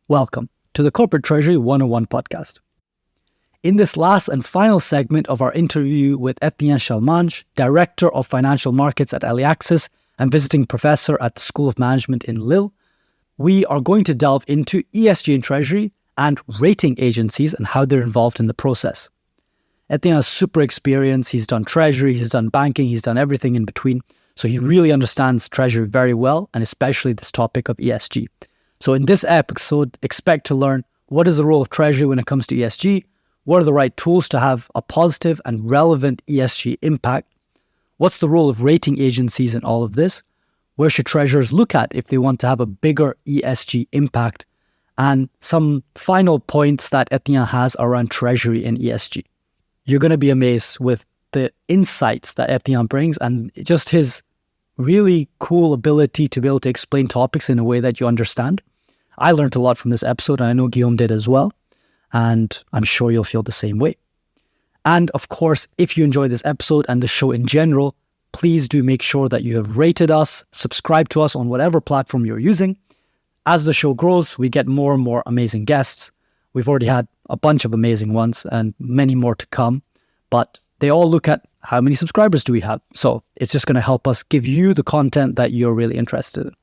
Welcome to the Corporate Treasury 101 podcast. In this last and final segment of our interview with Etienne Chalmagne, Director of Financial Markets at Aliaxis and visiting professor at the School of Management in Lille, we are going to delve into ESG in Treasury and rating agencies and how they're involved in the process. Etienne has super experience. He's done Treasury, he's done banking, he's done everything in between. So he really understands Treasury very well, and especially this topic of ESG. So in this episode, expect to learn what is the role of Treasury when it comes to ESG, what are the right tools to have a positive and relevant ESG impact, what's the role of rating agencies in all of this, where should treasurers look at if they want to have a bigger ESG impact, and some final points that Etienne has around Treasury and ESG. You're going to be amazed with the insights that Etienne brings and just his really cool ability to be able to explain topics in a way that you understand. I learned a lot from this episode, and I know Guillaume did as well, and I'm sure you'll feel the same way. And of course, if you enjoy this episode and the show in general, please do make sure that you have rated us, subscribe to us on whatever platform you're using. As the show grows, we get more and more amazing guests. We've already had a bunch of amazing ones and many more to come, but they all look at how many subscribers do we have. So it's just going to help us give you the content that you're really interested in.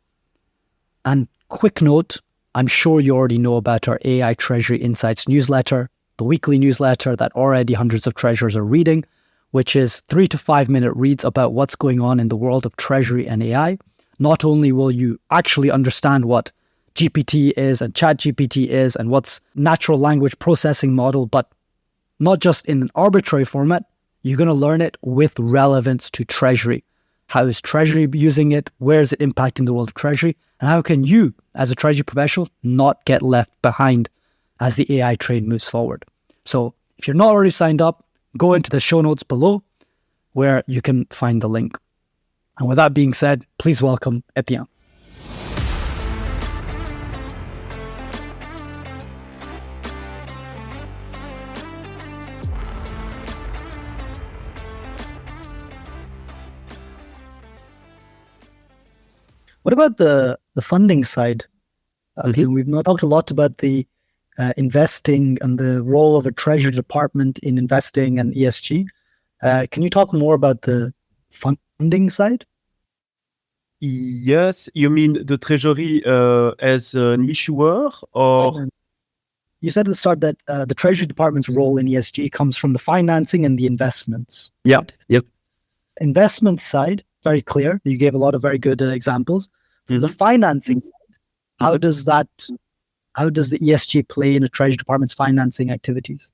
And quick note, I'm sure you already know about our AI Treasury Insights newsletter, the weekly newsletter that already hundreds of treasurers are reading, which is 3 to 5 minute reads about what's going on in the world of Treasury and AI. Not only will you actually understand what GPT is and ChatGPT is and what's natural language processing model, but not just in an arbitrary format, you're going to learn it with relevance to Treasury. How is Treasury using it? Where is it impacting the world of Treasury? And how can you, as a Treasury professional, not get left behind as the AI trade moves forward? So if you're not already signed up, go into the show notes below where you can find the link. And with that being said, please welcome Etienne. What about the funding side? We've not talked a lot about the investing and the role of a Treasury department in investing and ESG. Can you talk more about the funding side? Yes, you mean the Treasury as an issuer, or? You said at the start that the Treasury department's role in ESG comes from the financing and the investments. Yeah, yep. Investment side, very clear. You gave a lot of very good examples. Mm-hmm. The financing side, how does the ESG play in a Treasury department's financing activities?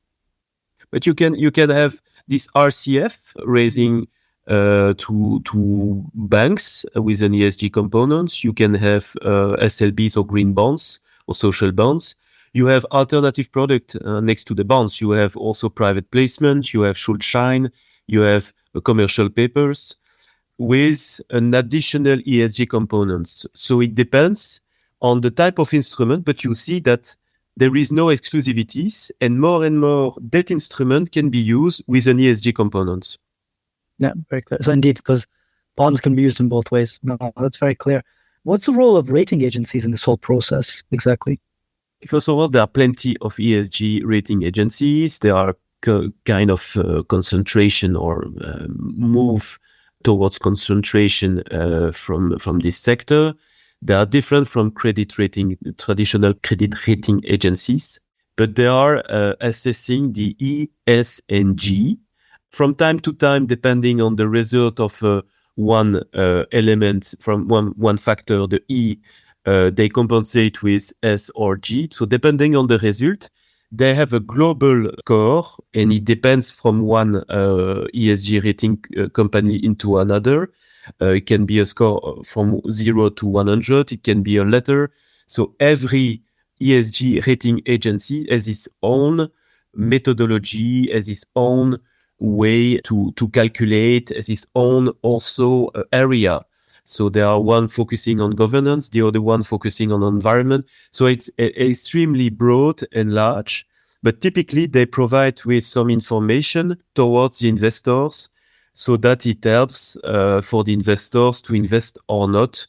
But you can have this RCF raising to banks with an ESG component. You can have SLBs or green bonds or social bonds. You have alternative product next to the bonds. You have also private placement. You have Schuldschein. You have commercial papers with an additional ESG components. So it depends on the type of instrument, but you see that there is no exclusivities, and more debt instrument can be used with an ESG component. Yeah, very clear. So indeed, because bonds can be used in both ways. No, that's very clear. What's the role of rating agencies in this whole process exactly? First of all, there are plenty of ESG rating agencies. There are kind of concentration or move towards concentration from this sector. They are different from traditional credit rating agencies, but they are assessing the ESG from time to time, depending on the result of one element from one factor, the E, they compensate with S or G. So depending on the result, they have a global score, and it depends from one ESG rating company into another. It can be a score from 0 to 100. It can be a letter. So every ESG rating agency has its own methodology, has its own way to calculate, has its own also area. So there are one focusing on governance, the other one focusing on environment. So it's extremely broad and large, but typically they provide with some information towards the investors so that it helps for the investors to invest or not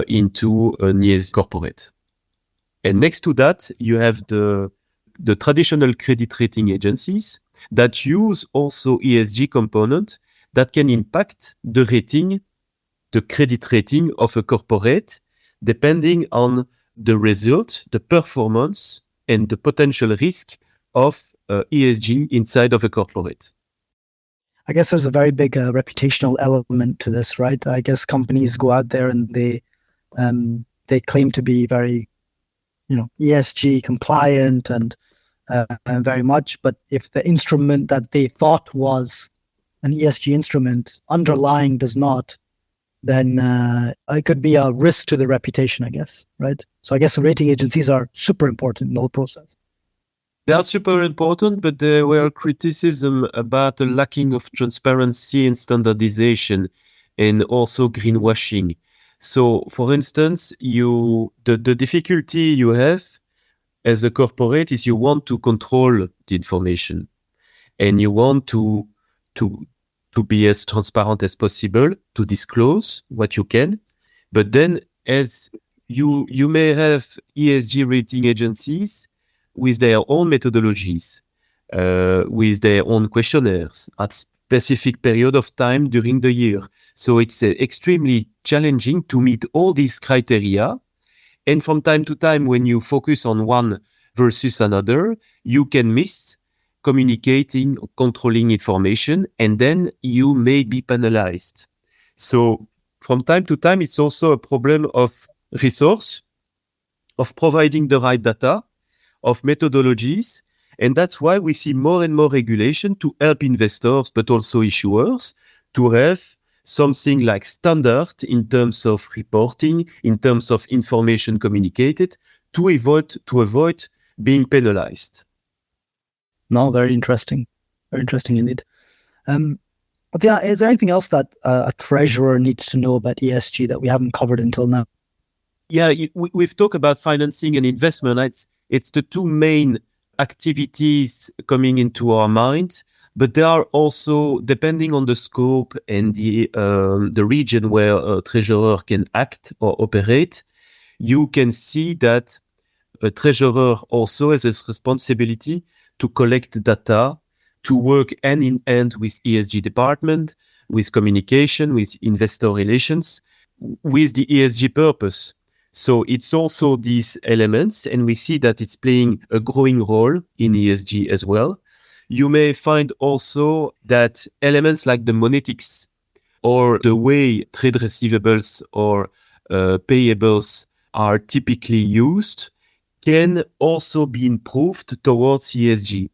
into an ESG corporate. And next to that, you have the traditional credit rating agencies that use also ESG component that can impact the rating, the credit rating of a corporate, depending on the result, the performance, and the potential risk of ESG inside of a corporate. I guess there's a very big reputational element to this, right? I guess companies go out there and they claim to be very, ESG compliant and very much. But if the instrument that they thought was an ESG instrument underlying does not, then it could be a risk to the reputation, I guess, right? So I guess the rating agencies are super important in the whole process. They are super important, but there were criticism about the lacking of transparency and standardization and also greenwashing. So, for instance, the difficulty you have as a corporate is you want to control the information and you want to be as transparent as possible, to disclose what you can. But then as you may have ESG rating agencies with their own methodologies, with their own questionnaires at specific period of time during the year. So it's extremely challenging to meet all these criteria. And from time to time, when you focus on one versus another, you can miss communicating, controlling information, and then you may be penalized. So from time to time, it's also a problem of resource, of providing the right data, of methodologies. And that's why we see more and more regulation to help investors, but also issuers, to have something like standard in terms of reporting, in terms of information communicated, to avoid being penalized. No, very interesting. Very interesting indeed. But yeah, is there anything else that a treasurer needs to know about ESG that we haven't covered until now? Yeah, we've talked about financing and investment. It's the two main activities coming into our mind, but there are also, depending on the scope and the region where a treasurer can act or operate, you can see that a treasurer also has this responsibility to collect data, to work hand in hand with ESG department, with communication, with investor relations, with the ESG purpose. So it's also these elements, and we see that it's playing a growing role in ESG as well. You may find also that elements like the monetics or the way trade receivables or payables are typically used can also be improved towards ESG.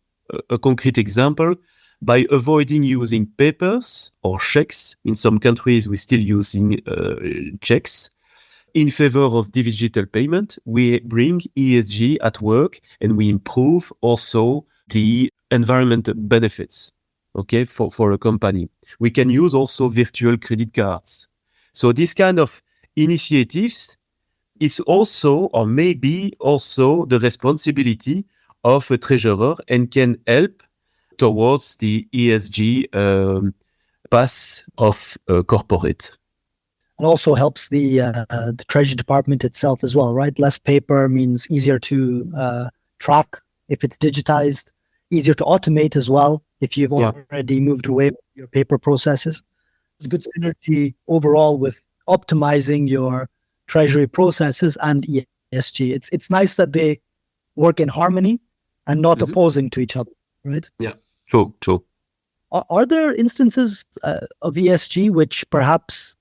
A concrete example, by avoiding using papers or checks. In some countries, we're still using checks. In favor of digital payment, we bring ESG at work and we improve also the environmental benefits, okay, for a company. We can use also virtual credit cards. So this kind of initiatives is also, or maybe also, the responsibility of a treasurer and can help towards the ESG path of a corporate. It also helps the Treasury Department itself as well, right? Less paper means easier to track if it's digitized, easier to automate as well if you've already moved away from your paper processes. It's a good synergy overall with optimizing your treasury processes and ESG. It's nice that they work in harmony and not opposing to each other, right? Yeah, true. Are there instances of ESG which perhaps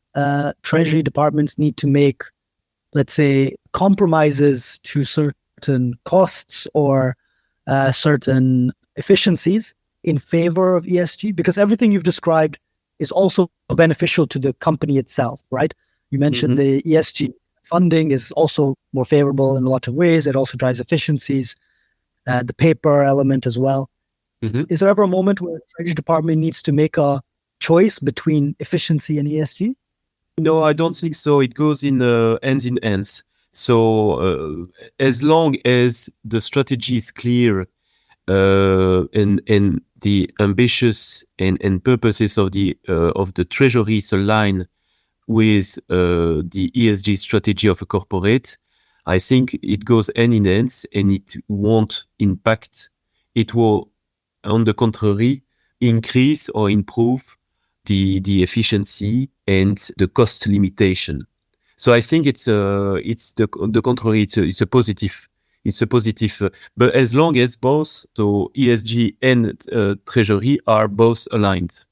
treasury departments need to make, let's say, compromises to certain costs or certain efficiencies in favor of ESG? Because everything you've described is also beneficial to the company itself, right? You mentioned the ESG funding is also more favorable in a lot of ways. It also drives efficiencies, the paper element as well. Is there ever a moment where the Treasury Department needs to make a choice between efficiency and ESG? No, I don't think so. It goes in hands in hands. So as long as the strategy is clear and the ambitious and purposes of the treasury is aligned with the ESG strategy of a corporate, I think it goes hand in hand and it won't impact. It will, on the contrary, increase or improve the efficiency and the cost limitation. So I think it's the contrary. It's a positive. It's a positive. But as long as both, so ESG and treasury are both aligned.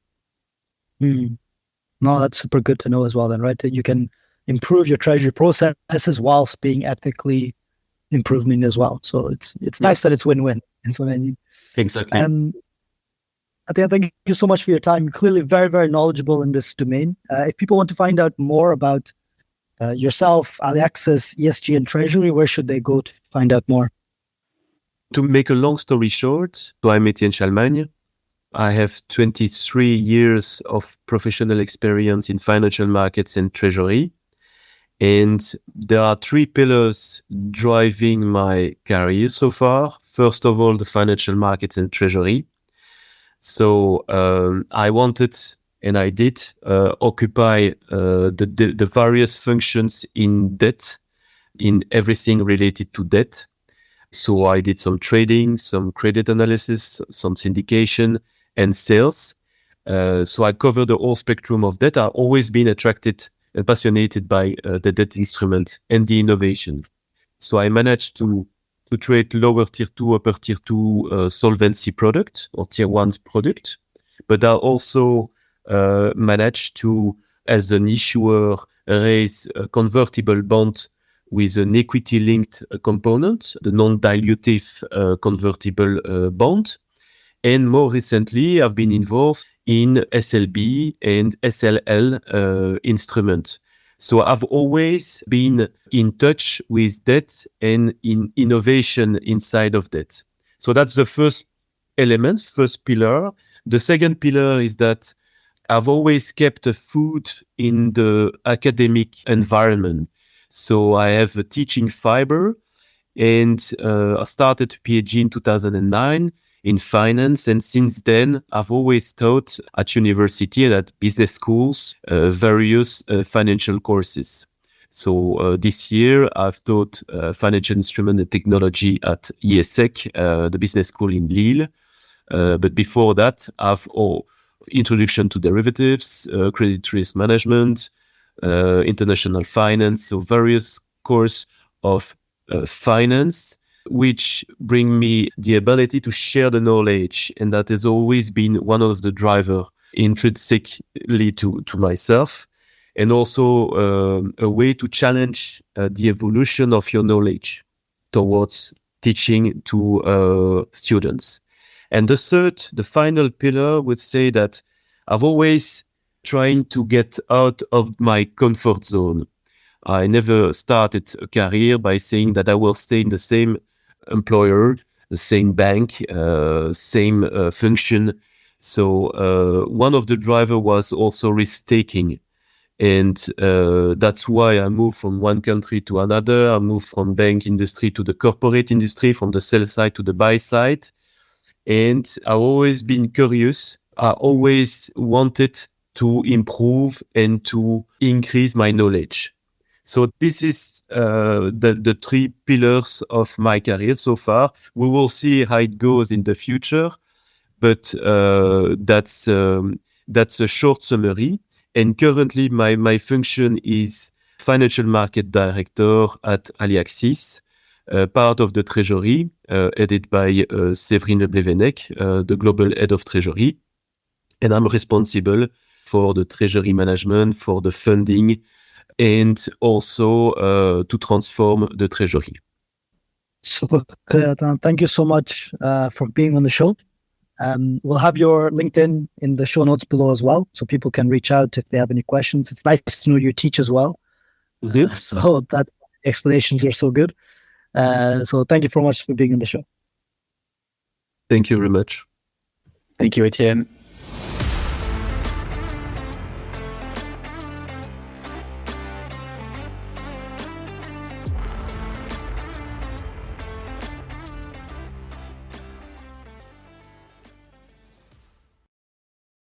No, that's super good to know as well then, right? That you can improve your treasury processes whilst being ethically improving as well. So it's nice that it's win-win. That's what I mean. Exactly. Etienne, thank you so much for your time. You're clearly very, very knowledgeable in this domain. If people want to find out more about yourself, Aliaxis, ESG, and Treasury, where should they go to find out more? To make a long story short, so I'm Etienne Chalmagne. I have 23 years of professional experience in financial markets and treasury. And there are three pillars driving my career so far. First of all, the financial markets and treasury. So I wanted, and I did, occupy the various functions in debt, in everything related to debt. So I did some trading, some credit analysis, some syndication, and sales. So I covered the whole spectrum of debt. I've always been attracted and passionate by the debt instrument and the innovation. So I managed to trade lower tier 2, upper tier 2 solvency product or tier 1 product. But I also managed to, as an issuer, raise a convertible bond with an equity-linked component, the non-dilutive convertible bond. And more recently, I've been involved in SLB and SLL instruments. So I've always been in touch with debt and in innovation inside of debt. So that's the first element, first pillar. The second pillar is that I've always kept a foot in the academic environment. So I have a teaching fiber, and I started a PhD in 2009 in finance. And since then, I've always taught at university and at business schools, various financial courses. So this year, I've taught financial instrument and technology at IESEG, the business school in Lille. But before that, I've introduction to derivatives, credit risk management, international finance, so various courses of finance, which bring me the ability to share the knowledge. And that has always been one of the drivers intrinsically to myself, and also a way to challenge the evolution of your knowledge towards teaching to students. And the final pillar would say that I've always trying to get out of my comfort zone. I never started a career by saying that I will stay in the same employer, the same bank, same function. So one of the drivers was also risk-taking. And that's why I moved from one country to another. I moved from bank industry to the corporate industry, from the sell side to the buy side. And I've always been curious. I always wanted to improve and to increase my knowledge. So this is the three pillars of my career so far. We will see how it goes in the future, but that's a short summary. And currently, my function is financial market director at Aliaxis, part of the Treasury, headed by Séverine Leblevenec, the global head of Treasury. And I'm responsible for the treasury management, for the funding, and also to transform the treasury. Super good. Thank you so much for being on the show. We'll have your LinkedIn in the show notes below as well, so people can reach out if they have any questions. It's nice to know you teach as well. So that explanations are so good. So thank you very much for being on the show. Thank you very much. Thank you, Etienne.